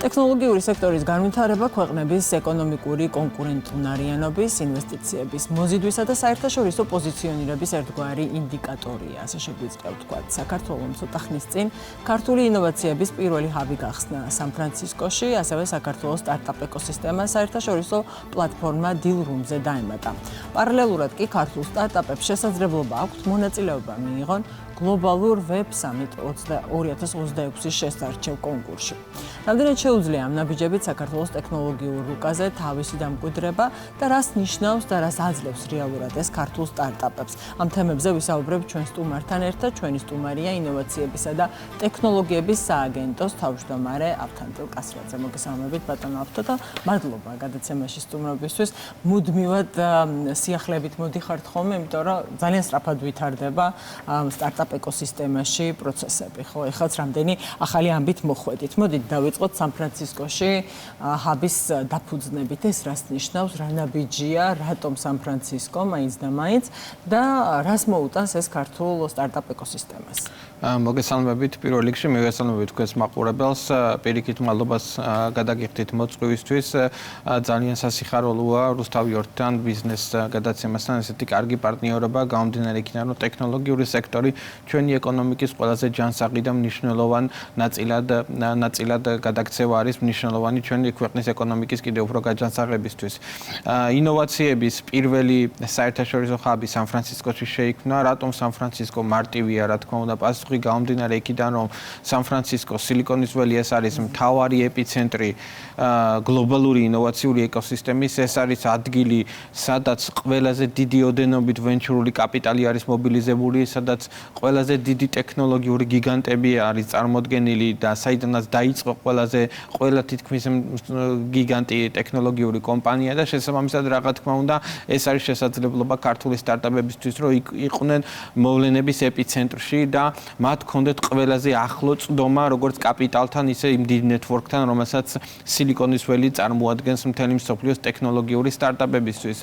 ტექნოლოგიური სექტორის განვითარება ქვეყნების ეკონომიკური კონკურენტუნარიანობის, ინვესტიციების მოზიდვისა და საერთაშორისო პოზიციონირების ერთგვარი ინდიკატორია, ასე შეგვიძლია ვთქვათ. საქართველოს ცოტა ხნის წინ ქართული ინოვაციების პირველი ჰაბი გახსნა სან-ფრანცისკოში, ასევე საქართველოს სტარტაპ ეკოსისტემა საერთაშორისო პლატფორმა Dealroom-ზე დაემატა. პარალელურად კი ქართულ სტარტაპებს შესაძლებლობა აქვთ მონაწილეობა მიიღონ გლობალურ Web Summit 2026-ის შესარჩევ კონკურსში. რამდენად შეუძლია ამ ნაბიჯებით საქართველოს ტექნოლოგიურ რუკაზე თავისი დამკვიდრება და რას ნიშნავს და რას აძლევს რეალურად ეს ქართულ სტარტაპებს. ამ თემებზე ვისაუბრებ ჩვენ სტუმართან ერთად. ჩვენი სტუმარია ინოვაციებისა და ტექნოლოგიების სააგენტოს თავმჯდომარე ავთანდილ კასრაძე. მოგესალმებით ბატონო ავთო და მადლობა გადაცემაში სტუმრობისთვის. მუდმივად სიახლებით მოდიხართ ხოლმე, იმიტომ რომ ძალიან სწრაფად ვითარდება სტარტაპ ეკოსისტემაში პროცესები, ხო? ეხლაც რამდენი ახალი ამბით მოხვედით. მოდით დავიწყოთ სან-ფრანცისკოში ჰაბის დაფუძნებით. ეს რას ნიშნავს, რა ნაბიჯია, რატომ სან-ფრანცისკო, მაინც და მაინც და რას მოუტანს ეს ქართულ სტარტაპ ეკოსისტემას? მოგესალმებით პირველ რიგში, მოგესალმებით თქვენს მაყურებელს, პირიქით მადლობას გადაგიხდით მოწვევისთვის. ძალიან სასიხარულოა რუსთავი ორთან ბიზნეს გადაცემასთან ესეთი კარგი პარტნიორობა, გამომდინარე იქიდან, რომ ტექნოლოგიური სექტორი ჩვენი ეკონომიკის ყველაზე ჯანსაღი და მნიშვნელოვანი ნაწილად გადაქცევა არის მნიშვნელოვანი ჩვენი ქვეყნის ეკონომიკის კიდევ უფრო გაჯანსაღებისთვის. ინოვაციების პირველი საერთაშორისო ჰაბი სან-ფრანცისკოში შეიქმნა. რატომ სან-ფრანცისკო მარტივია, რა თქმა უნდა, პასუხი გამომდინარე იქიდან, რომ სან-ფრანცისკო სილიკონის ველი ეს არის მთავარი ეპიცენტრი გლობალური ინოვაციური ეკოსისტემის. ეს არის ადგილი, სადაც ყველაზე დიდი ოდენობით ვენჩურული კაპიტალი არის მობილიზებული, სადაც ყველაზე დიდი ტექნოლოგიური გიგანტები არის წარმოდგენილი და საიდანაც დაიწყო ყველა თითქმის გიგანტი ტექნოლოგიური კომპანია და შესაბამისად რა თქმა უნდა ეს არის შესაძლებლობა ქართული სტარტაპებისთვის, რომ იყვნენ მოვლენების ეპიცენტრში და მათ ჰქონდეთ ყველაზე ახლო წვდომა როგორც კაპიტალთან, ისე იმ დიდ ნეტვორკთან, რომელსაც სილიკონის ველი წარმოადგენს მთელი მსოფლიოს ტექნოლოგიური სტარტაპებისთვის.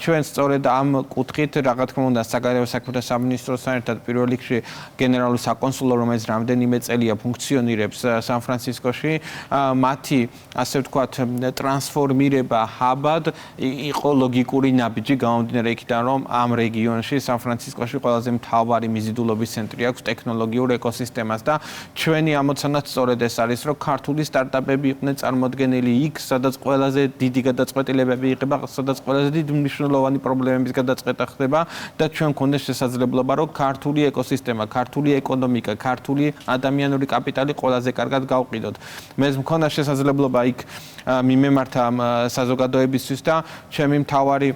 ჩვენ სწორედ ამ კუთხით რა თქმა უნდა საგარეო საქმეთა სამინისტროსთან ერთად პირველ რიგში გენერალური საკონსულო, რომელიც რამდენიმე წელია ფუნქციონირებს სან-ფრანცისკოში, მათი ასე ვთქვათ ტრანსფორმირება ჰაბად იყო ლოგიკური ნაბიჯი გამომდინარე იქიდან, რომ ამ რეგიონში სან-ფრანცისკოში ყველაზე მთავარი მიზიდულობის ცენტრი აქვს ტექნოლოგიურ ეკოსისტემას და ჩვენი ამოცანაც სწორედ ეს არის, რომ ქართული სტარტაპები იყვნენ წარმოდგენილი იქ, სადაც ყველაზე დიდი გადაწყვეტილებები იღება, სადაც ყველაზე დიდი მნიშვნელოვანი პრობლემების გადაწყვეტა ხდება და ჩვენ გქონდეს შესაძლებლობა, რომ ქართული ეკოსისტემა, ქართული ეკონომიკა, ქართული ადამიანური კაპიტალი ყველაზე კარგად გავყიდოთ. მე მქონდა შესაძლებლობა იქ მიმემართა საზოგადოებისთვის და ჩემი მთავარი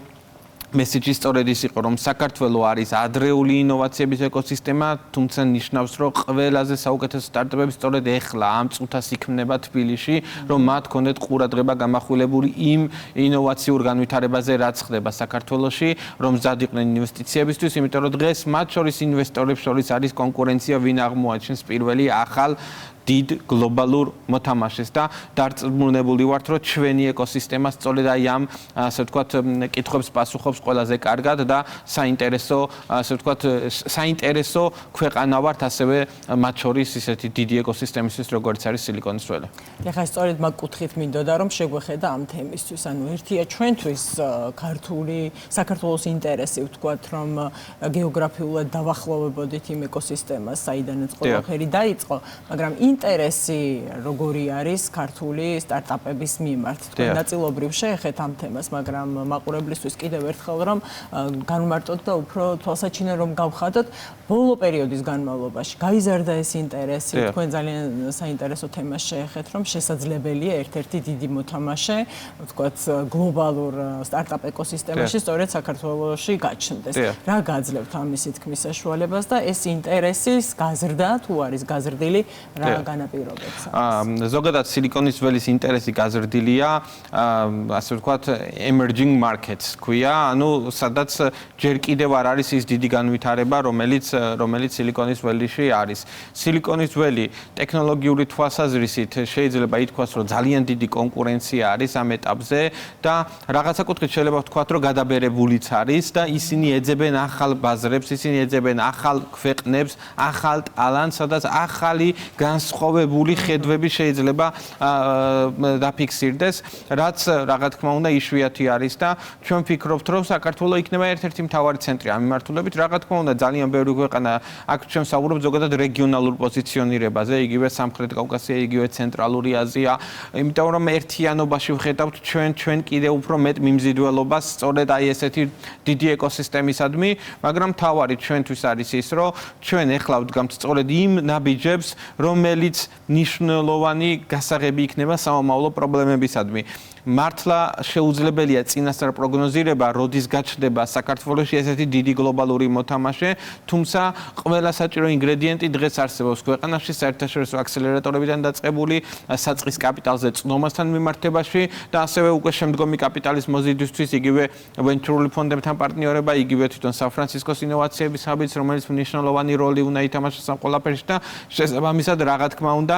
მესიჯი სწორედ ის იყო, რომ საქართველო არის ადრეული ინოვაციების ეკოსისტემა, თუმცა ნიშნავს, რომ ყველაზე საუკეთესო სტარტაპები სწორედ ეხლა ამ წუთას იქმნება თბილისში, რომ მათ ჰქონდეთ ყურადღება გამახვილებული იმ ინოვაციურ განვითარებაზე, რაც ხდება საქართველოში, რომ მზად იყვნენ ინვესტიციებისთვის, იმიტომ რომ დღეს მათ შორის ინვესტორებს შორის არის კონკურენცია, ვინ აღმოაჩენს პირველი ახალ დიდ გლობალურ მოთამაშეს და დარწმუნებული ვართ, რომ ჩვენი ეკოსისტემა სწორედ აი ამ ასე ვთქვათ კითხვებს პასუხობს ყველაზე კარგად და საინტერესო ასე ვთქვათ საინტერესო ქვეყანა ვართ ასევე მათ შორის ისეთი დიდი ეკოსისტემისთვის, როგორც არის სილიკონის ველი. ეხლა სწორედ მაგ კუთხით მინდოდა რომ შეგვეხედა ამ თემისთვის, ანუ ერთია ჩვენთვის ქართული საქართველოს ინტერესი ვთქვათ, რომ გეოგრაფიულად დავახლოვებოდით იმ ეკოსისტემას, საიდანაც ყველაფერი დაიწყო, მაგრამ ინტერესი როგორი არის ქართული სტარტაპების მიმართ. თქვენ ნაწილობრივ შეეხეთ ამ თემას, მაგრამ მაყურებლისთვის კიდევ ერთხელ რომ განვმარტოთ და უფრო თვალსაჩინო რომ გავხადოთ ბოლო პერიოდის განმავლობაში. გაიზარდა ეს ინტერესი, თქვენ ძალიან საინტერესო თემას შეეხეთ, რომ შესაძლებელია ერთ-ერთი დიდი მოთამაშე, ვთქვათ, გლობალურ სტარტაპ ეკოსისტემაში სწორედ საქართველოში გაჩნდეს. რა გაძლევთ ამისი თქმის საშუალებას და ეს ინტერესის გაზრდა თუ არის გაზრდილი, რა განაპირობებს? ზოგადად სილიკონის ველის ინტერესი გაზრდილია, ასე ვთქვათ, emerging markets ქვია, ანუ სადაც ჯერ კიდევ არ არის ის დიდი განვითარება, რომელიც სილიკონის ველში არის. სილიკონის ველი ტექნოლოგიური თვალსაზრისით შეიძლება ითქვას, რომ ძალიან დიდი კონკურენცია არის ამ ეტაპზე და რაღაცა კუთხით შეიძლება ვთქვათ, რომ გადაბერებულიც არის და ისინი ეძებენ ახალ ბაზრებს, ისინი ეძებენ ახალ ქვეყნებს, ახალ ტალანტს, სადაც ახალი განსხვავებული ხედვები შეიძლება დაფიქსირდეს, რაც რა თქმა უნდა იშვიათი არის და ჩვენ ვფიქრობთ, რომ საქართველოს იქნება ერთ-ერთი მთავარი ცენტრი ამ მიმართულებით. რა თქმა უნდა, ძალიან ბევრი ქვეყანა აქ ჩვენ ვსაუბრობთ ზოგადად რეგიონალურ პოზიციონირებაზე, იგივე სამხრეთ კავკასია, იგივე ცენტრალური აზია, იმიტომ რომ ერთიანობაში ვხედავთ ჩვენ კიდევ უფრო მეტ მიმზიდველობას სწორედ აი ესეთი დიდი ეკოსისტემისადმი, მაგრამ მთავარი ჩვენთვის არის ის, რომ ჩვენ ეხლა ვდგამთ სწორედ იმ ნაბიჯებს, რომელიც მნიშვნელოვანი გასაღები იქნება სამომავლო პრობლემებისადმი. მართლა შეუძლებელია წინასწარ პროგნოზირება, როდის გაჩნდება საქართველოში ესეთი დიდი გლობალური მოთამაშე, თუმცა ყველა საჭირო ინგრედიენტი დღეს არსებობს ქვეყანაში, საერთაშორისო აქსელერატორებიდან დაწყებული, საწყის კაპიტალზე წნომასთან მიმართებაში და ასევე უკვე შემდგომი კაპიტალის მოზიდვისთვის იგივე ვენჩურული ფონდებთან პარტნიორება, იგივე თვითონ სან-ფრანცისკოს ინოვაციების ჰაბიც, რომელიც მნიშვნელოვანი როლი უნდა ითამაშოს ამ ყველაფერში და შესაბამისად რა თქმა უნდა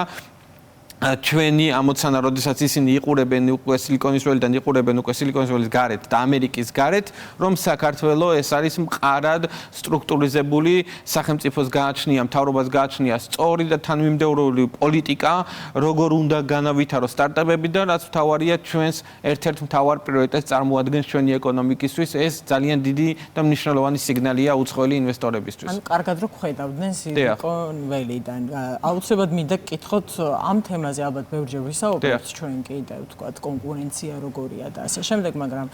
ჩვენი ამოცანა, როდესაც ისინი იყურებენ უკვე სილიკონის ველიდან, იყურებენ უკვე სილიკონის ველის გარეთ და ამერიკის გარეთ, რომ საქართველოს ეს არის მყარად სტრუქტურიზებული სახელმწიფოს გააჩნია, მთავრობას გააჩნია სწორი და თანმიმდევრული პოლიტიკა, როგორ უნდა განავითაროს სტარტაპები და რაც მთავარია ჩვენს ერთ-ერთ მთავარ პრიორიტეტს წარმოადგენს ჩვენი ეკონომიკისთვის, ეს ძალიან დიდი და მნიშვნელოვანი სიგნალია უცხოელი ინვესტორებისთვის. ანუ კარგად რო ხედავდნენ სილიკონ ველიდან. აუცილებლად მინდა გკითხოთ ამ თემას ალბათ ბევრჯერ ვისაუბრებთ ჩვენ კიდევ ვთქვათ კონკურენცია როგორია და ასე შემდეგ, მაგრამ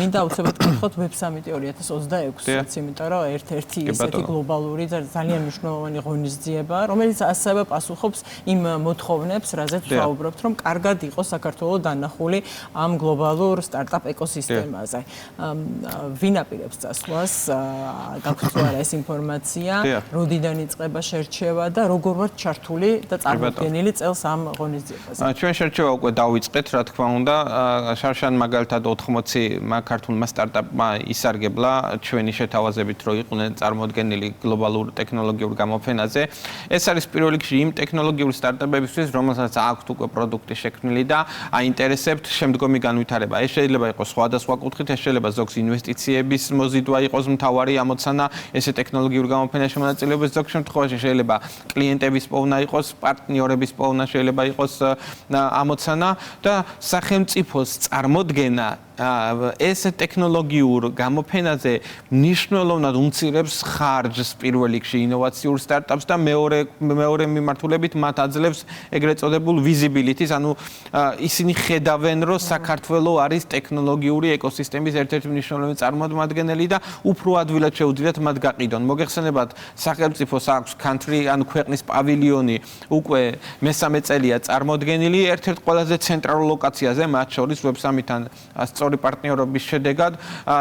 მინდა აუცილებლად გკითხოთ ვებ სამიტი 2026-ს, იმიტომ რომ ერთ-ერთი ისეთი გლობალური ძალიან მნიშვნელოვანი ღონისძიება, რომელიც ასევე პასუხობს იმ მოთხოვნებს, რაზეც ვსაუბრობთ, რომ კარგად იყოს საქართველოს დანახული ამ გლობალურ სტარტაპ ეკოსისტემაზე. ვინ აპირებს წასვლას, გაგვცნო არა ეს ინფორმაცია, როდიდან იწყება შერჩევა და როგორ ვართ ჩართული და წარმოდგენილი წელს ამ ღონისძიებაზე. ჩვენ შერჩევა უკვე დავიწყეთ, რა თქმა უნდა, შარშან მაგალითად 80 ქართულმა სტარტაპმა ისარგებლა ჩვენი შეთავაზებით, რომ იყვნენ წარმოდგენილი გლობალურ ტექნოლოგიურ გამოფენაზე. ეს არის პირველ რიგში იმ ტექნოლოგიურ სტარტაპებისთვის, რომელსაც აქვთ უკვე პროდუქტი შექმნილი და აინტერესებთ შემდგომი განვითარება. ეს შეიძლება იყოს სხვადასხვა კუთხით, ეს შეიძლება ზოგს ინვესტიციების მოზიდვა იყოს მთავარი ამოცანა, ესე ტექნოლოგიურ გამოფენაში მონაწილეობის ზოგ შემთხვევაში შეიძლება კლიენტების პოვნა იყოს, პარტნიორების პოვნა შეიძლება იყოს ამოცანა და სახელმწიფოს წარმოდგენა ეს ტექნოლოგიურ გამოფენაზე მნიშვნელოვნად უმცირებს ხარჯს პირველ რიგში ინოვაციურ სტარტაპს და მეორე მიმართულებით მათ აძლევს ეგრეთ წოდებულ visibility-ს, ანუ ისინი ხედავენ, რომ საქართველოს არის ტექნოლოგიური ეკოსისტემის ერთ-ერთი მნიშვნელოვანი წარმომადგენელი და უფრო ადვილად შეუძლიათ მათ გაყიდონ. მოგეხსენებათ, სახელმწიფოს აქვს country, ანუ ქვეყნის პავილიონი უკვე მესამე წელია წარმოდგენილი ერთ-ერთ ყველაზე ცენტრალურ ლოკაციაზე, მათ შორის ვებ სამიტთან სწორი პარტნიორობის შედეგად,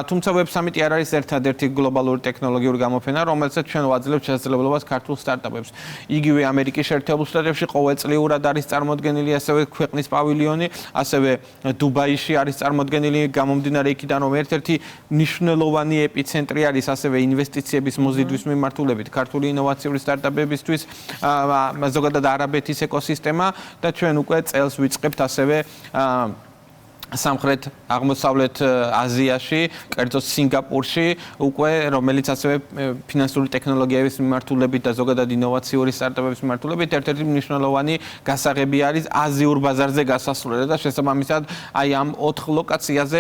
თუმცა ვებ სამიტი არ არის ერთადერთი გლობალური ტექნოლოგიური გამოფენა, რომელსაც ჩვენ ვაძლევთ შესაძლებლობას ქართულ სტარტაპებს. იგივე ამერიკის შეერთებულ შტატებში ყოველწლიურად არის წარმოდგენილი ასევე ქვეყნის პავილიონი, ასევე დუბაიში არის წარმოდგენილი გამომდინარე იქიდან, რომ ერთ-ერთი მნიშვნელოვანი ეპიცენტრი არის ასევე ინვესტიციების მოზიდვის მიმართულებით ქართული ინოვაციური სტარტაპებისთვის, ზოგადად არაბეთის ეკოსისტემა და ჩვენ უკვე წელს ვიწყებთ ასევე სამხრეთ აღმოსავლეთ აზიაში, კერძოდ სინგაპურში, უკვე რომელიც ასევე ფინანსური ტექნოლოგიების მიმართულებით და ზოგადად ინოვაციური სტარტაპების მიმართულებით ერთ-ერთი მნიშვნელოვანი გასაღები არის აზიურ ბაზარზე გასასვლელი და შესაბამისად აი ამ 4 ლოკაციაზე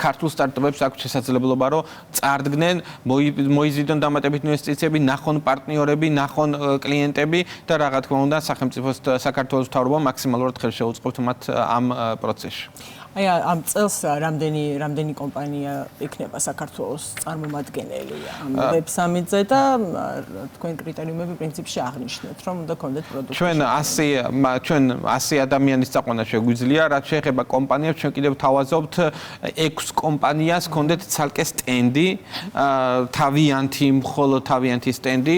ქართულ სტარტაპებს აქვს შესაძლებლობა, რომ წარდგნენ, მოიზიდონ დამატებით ინვესტიციები, ნახონ პარტნიორები, ნახონ კლიენტები და რა თქმა უნდა სახელმწიფოს საქართველოს მთავრობამ მაქსიმალურად ხელს შეუწყობთ მათ ამ პროცესში. აი ამ წელს რამდენი კომპანია იქნება საქართველოს წარმომადგენელი ამ ვებ სამიტზე და თქვენ კრიტერიუმები პრინციპში აღნიშნეთ, რომ უნდა გქონდეთ პროდუქტი. ჩვენ 100 ადამიანის წაყვანა შეგვიძლია, რაც შეეხება კომპანიებს, ჩვენ კიდევ თავაზობთ 6 კომპანიას გქონდეთ ცალკე სტენდი, მხოლოდ თავიანთი სტენდი,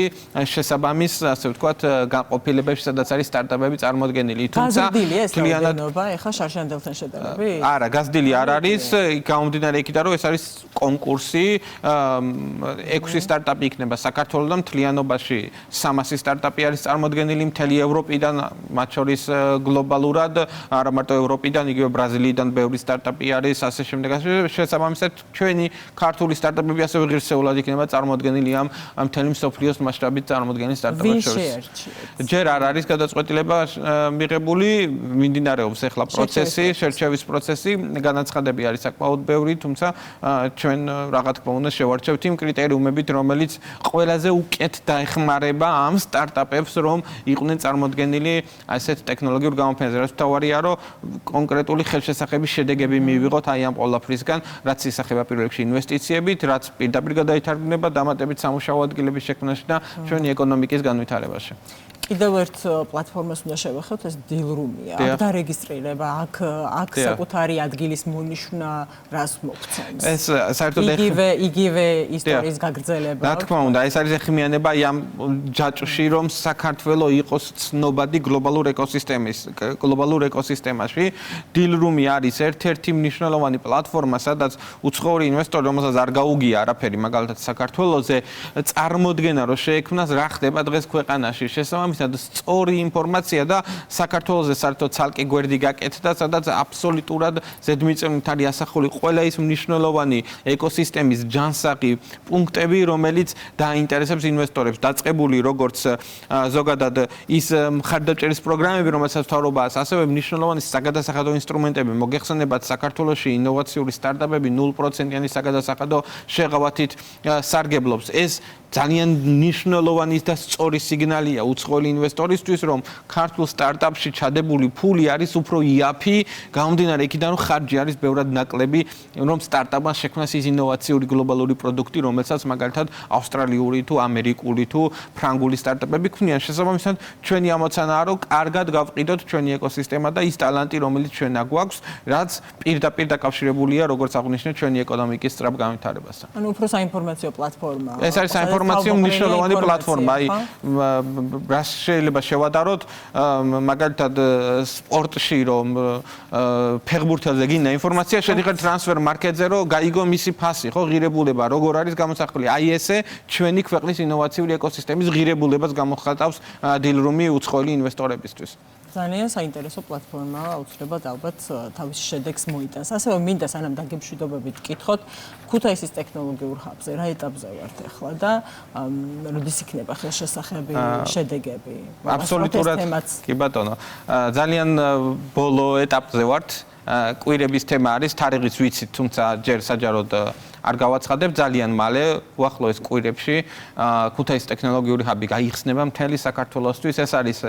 შესაბამის, ასე ვთქვათ, განყოფილებებში, სადაც არის სტარტაპები წარმოდგენილი. თუმცა გაზრდილია ეს რაოდენობა, ეხლა შარშანდელთან შედარებით? არა, გაზრდილი არ არის, გამომდინარე იქიდან, რომ ეს არის კონკურსი, 6 სტარტაპი იქნება საქართველოსთან, მთლიანობაში 300 სტარტაპი არის წარმოდგენილი მთელი ევროპიდან, მათ შორის გლობალურად, არა მარტო ევროპიდან, იგივე ბრაზილიიდან ბევრი სტარტაპი არის, ასე შემდეგ. შესაბამისად, ჩვენი ქართული სტარტაპები ასევე ღირსეულად იქნება წარმოდგენილი ამ მთელი მსოფლიოს მასშტაბით წარმოდგენილი სტარტაპების შორის. ჯერ არ არის გადაწყვეტილება მიღებული, მიმდინარეობს ახლა პროცესი, შერჩევის პროცესი, განაცხადები არის საკმაოდ ბევრი, თუმცა ჩვენ რა თქმა უნდა შევარჩევთ იმ კრიტერიუმებით, რომელიც ყველაზე უკეთ დაეხმარება ამ სტარტაპებს, რომ იყვნენ წარმოდგენილი ასეთ ტექნოლოგიურ გამოფენაზე. რაც თავარია, რომ კონკრეტული ხელშესახების შედეგები მივიღოთ აი ამ ყველაფრისგან, რაც ისახება პირველ რიგში ინვესტიციებით, რაც პირდაპირ გადაითარგმნება დამატებით სამუშაო ადგილების შექმნაში და ჩვენი ეკონომიკის განვითარებაში. კიდევ ერთ პლატფორმას უნდა შევეხოთ, ეს დილრუმია. აქ დარეგისტრირება, აქ საკუთარი ადგილის მონიშნა რას მოგცემს. ეს საერთოდ იგივე ისტორიის გაგრძელება. რა თქმა უნდა, ეს არის ეხმიანება ამ ჯაჭვში, რომ საქართველო იყოს ცნობადი გლობალურ ეკოსისტემაში. დილრუმი არის ერთ-ერთი მნიშვნელოვანი პლატფორმა, სადაც უცხოური ინვესტორი, რომელსაც არ გაუგია არაფერი, მაგალითად საქართველოზე, წარმოდგენა რომ შეექმნას რა ხდება დღეს ქვეყანაში. შესაბამისად სწორი ინფორმაცია და საქართველოზე საერთოდ ცალკე გვერდი გაკეთდა, სადაც აბსოლუტურად ზედმიწევნით არის ასახული ყველა ის მნიშვნელოვანი ეკოსისტემის ჯანსაღი პუნქტები, რომელიც დაინტერესებს ინვესტორებს. დაწყებული როგორც ზოგადად ის მხარდაჭერის პროგრამები, რომელსაც მთავრობაა, ასევე მნიშვნელოვანი საგადასახადო ინსტრუმენტები. მოგეხსენებათ, საქართველოში ინოვაციური სტარტაპები 0%-იანი საგადასახადო შეღავათით სარგებლობს. ეს ძალიან მნიშვნელოვანი და სწორი სიგნალია უცხოელი ინვესტორისთვის, რომ ქართულ სტარტაპში ჩადებული ფული არის უფრო იაფი, გამომდინარე იქიდან, რომ ხარჯი არის ბევრად ნაკლები, რომ სტარტაპმა შექმნას ის ინოვაციური გლობალური პროდუქტი, რომელსაც მაგალითად ავსტრალიური თუ ამერიკული თუ ფრანგული სტარტაპები ქმნიან. შესაბამისად, ჩვენი ამოცანაა, რომ კარგად გავყიდოთ ჩვენი ეკოსისტემა და ის ტალანტი, რომელიც ჩვენ აგვაქვს, რაც პირდაპირ დაკავშირებულია, როგორც აღნიშნე, ჩვენი ეკონომიკის სწრაფ განვითარებასთან. ანუ უფრო საინფორმაციო პლატფორმაა. ეს არის საინფორმაციო მნიშვნელოვანი პლატფორმა. აი, რას შეიძლება შევადაროთ, მაგალითად სპორტში, რომ ფეხბურთელზე გინდა ინფორმაცია, შედიხარ ტრანსფერ მარკეტზე, რომ გაიგო მისი ფასი, ხო, ღირებულება, როგორ არის გამოსახული. აი ესე ჩვენი ქვეყნის ინოვაციური ეკოსისტემის ღირებულებას გამოხატავს დილრუმი უცხოელი ინვესტორებისთვის. ძალიან საინტერესო პლატფორმაა, აუცილებლად ალბათ თავის შედეგს მოიტანს. ასევე მინდა სანამ დაგემშვიდობებით ვკითხოთ, ქუთაისის ტექნოლოგიურ ჰაბზე რა ეტაპზე ვართ ახლა და როდის იქნება ხელშესახები შედეგები? აბსოლუტურად კი ბატონო. ძალიან ბოლო ეტაპზე ვართ. კვირების თემა არის, თარიღიც ვიცით, თუმცა ჯერ საჯაროდ არ გავაცხადებ, ძალიან მალე უახლოეს კვირებში ქუთაისის ტექნოლოგიური ჰაბი გაიხსნება მთელი საქართველოსთვის. ეს არის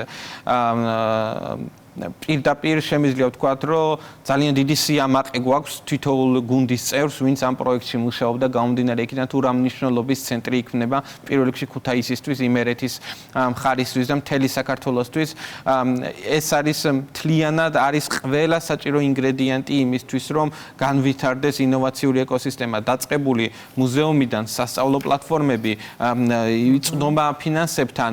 პირდაპირ შემიძლია ვთქვათ, რომ ძალიან დიდი სიამაყე გვაქვს თითოეულ გუნდის წევრს, ვინც ამ პროექტში მუშაობდა, გამომდინარე იქიდან თუ რა მნიშვნელობის ცენტრი იქნება პირველ რიგში ქუთაისისთვის, იმერეთის მხარისთვის და მთელი საქართველოსთვის. ეს არის მთლიანად არის ყველა საჭირო ინგრედიენტი იმისთვის, რომ განვითარდეს ინოვაციური ეკოსისტემა. დაწყებული მუზეუმიდან სასწავლო პლატფორმები, იწვდომა ფინანსებთან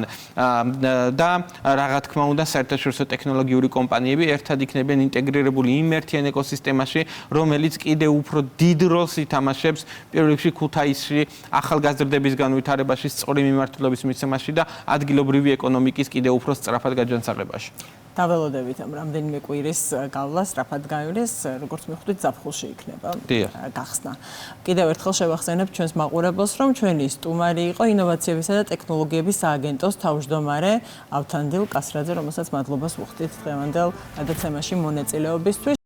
და რა თქმა უნდა საერთაშორისო ტექნოლოგიური კომპანიები ერთად იქნებიან ინტეგრირებული იმ ერთიან ეკოსისტემაში, რომელიც კიდევ უფრო დიდ როლს ითამაშებს პირველ რიგში ქუთაისში ახალგაზრდების განვითარებაში, სწორი მიმართულების მიცემაში და ადგილობრივი ეკონომიკის კიდევ უფრო სწრაფად გაჯანსაღებაში. დაველოდებით ამ რამდენიმე კვირის გავლა სწრაფად გაივლის, როგორც მივხვდით, ზაფხულში იქნება გახსნა. კიდევ ერთხელ შევახსენებთ ჩვენს მაყურებელს, რომ ჩვენი სტუმარი იყო ინოვაციებისა და ტექნოლოგიების სააგენტოს თავმჯდომარე ავთანდილ კასრაძე, რომელსაც მადლობას ვუხდით დღევანდელ გადაცემაში მონაწილეობისთვის.